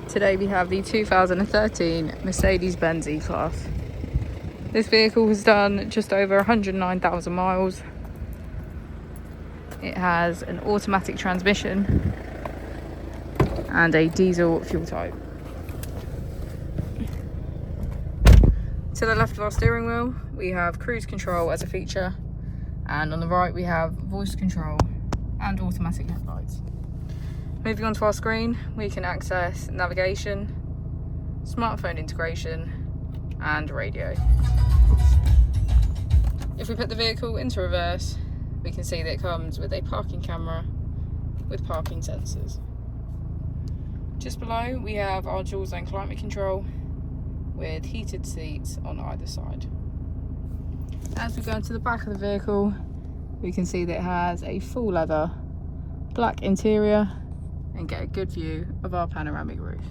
Today we have the 2013 Mercedes-Benz E-Class. This vehicle has done just over 109,000 miles. It has an automatic transmission and a diesel fuel type. To the left of our steering wheel, we have cruise control as a feature, and on the right we have voice control and automatic headlights. Moving on to our screen, we can access navigation, smartphone integration and radio. If we put the vehicle into reverse, we can see that it comes with a parking camera with parking sensors. Just below we have our dual zone climate control with heated seats on either side. As we go into the back of the vehicle, we can see that it has a full leather black interior and get a good view of our panoramic roof.